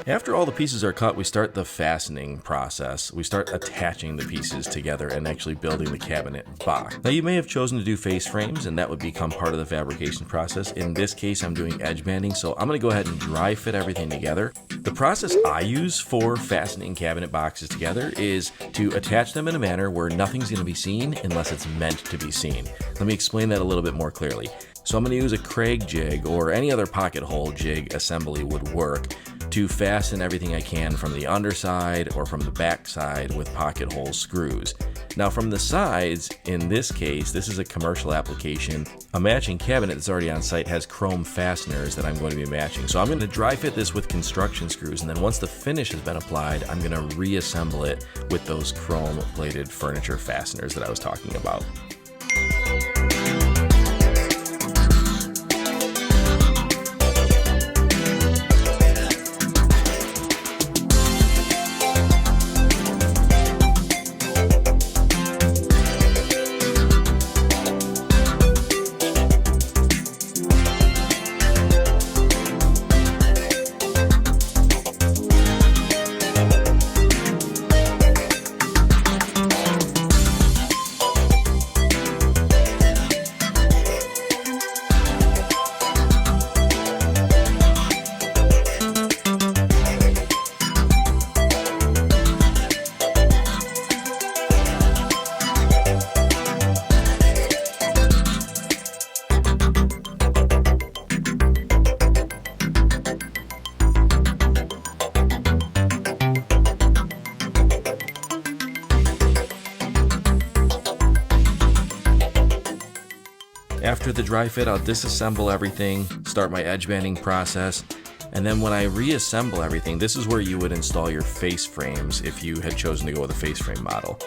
After all the pieces are cut, we start the fastening process. We start attaching the pieces together and actually building the cabinet box. Now you may have chosen to do face frames and that would become part of the fabrication process. In this case, I'm doing edge banding, so I'm going to go ahead and dry fit everything together. The process I use for fastening cabinet boxes together is to attach them in a manner where nothing's going to be seen unless it's meant to be seen. Let me explain that a little bit more clearly. So I'm going to use a Craig jig or any other pocket hole jig assembly would work to fasten everything I can from the underside or from the back side with pocket hole screws. Now from the sides, in this case, this is a commercial application. A matching cabinet that's already on site has chrome fasteners that I'm going to be matching. So I'm going to dry fit this with construction screws, and then once the finish has been applied, I'm going to reassemble it with those chrome plated furniture fasteners that I was talking about. After the dry fit, I'll disassemble everything, start my edge banding process, and then when I reassemble everything, this is where you would install your face frames if you had chosen to go with a face frame model.